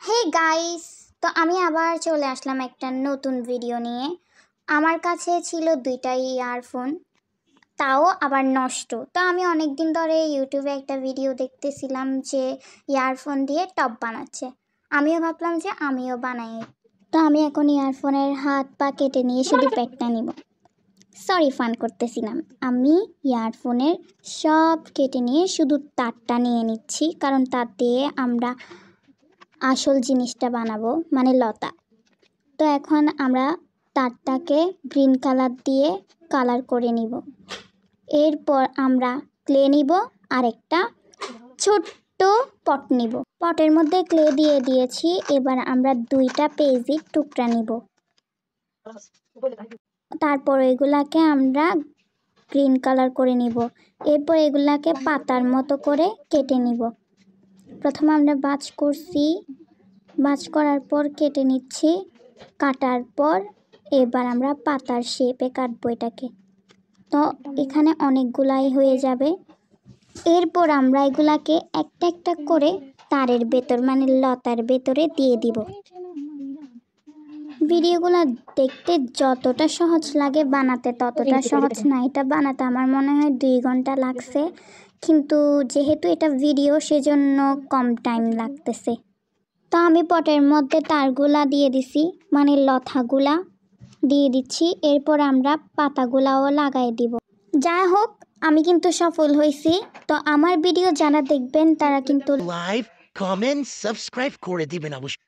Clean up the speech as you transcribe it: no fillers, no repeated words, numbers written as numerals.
Hey guys, তো আমি আবার চলে আসলাম একটা নতুন ভিডিও নিয়ে। আমার কাছে ছিল দুইটা ইয়ারফোন, তাও আবার নষ্ট। তো আমি অনেক দিন ধরে ইউটিউবে একটা ভিডিও দেখতেছিলাম যে ইয়ারফোন দিয়ে টপ বানাচ্ছে। আমিও ভাবলাম যে আমিও বানাই। তো আমি এখন ইয়ারফোনের হাত পা কেটে নিয়ে শুধু প্যাকটা নিব। সরি, ফান করতেছিলাম। আমি ইয়ারফোনের সব কেটে নিয়ে শুধু তারটা নিয়ে নিচ্ছি, কারণ তার দিয়ে আমরা আসল জিনিসটা বানাবো, মানে লতা। তো এখন আমরা তারটাকে গ্রিন কালার দিয়ে কালার করে নিব। এরপর আমরা ক্লে নিব আর একটা ছোট্ট পট নিব। পটের মধ্যে ক্লে দিয়ে দিয়েছি। এবার আমরা দুইটা পেজির টুকরা নিব। তারপর এগুলাকে আমরা গ্রিন কালার করে নিব। এরপর এগুলাকে পাতার মতো করে কেটে নিব। প্রথমে আমরা ভাঁজ করছি, ভাঁজ করার পর কেটে নিচ্ছি। কাটার পর এবার আমরা পাতার শেপে কাটবো এটাকে। তো এখানে অনেকগুলাই হয়ে যাবে। এরপর আমরা এগুলাকে একটা একটা করে তারের ভেতর, মানে লতার ভেতরে দিয়ে দিব। ভিডিওগুলো দেখতে যতটা সহজ লাগে, বানাতে ততটা সহজ না। এটা বানাতে আমার মনে হয় 2 ঘন্টা লাগছে, কিন্তু যেহেতু এটা ভিডিও সেজন্য কম টাইম লাগতেছে। তো আমি পটের মধ্যে তারগুলা দিয়ে দিছি, মানে লতাগুলা দিয়ে দিচ্ছি। এরপর আমরা পাতাগুলাও লাগাই দিব। যাই হোক, আমি কিন্তু সফল হয়েছি। তো আমার ভিডিও যারা দেখবেন তারা কিন্তু লাইক, কমেন্ট, সাবস্ক্রাইব করে দিবেন অবশ্যই।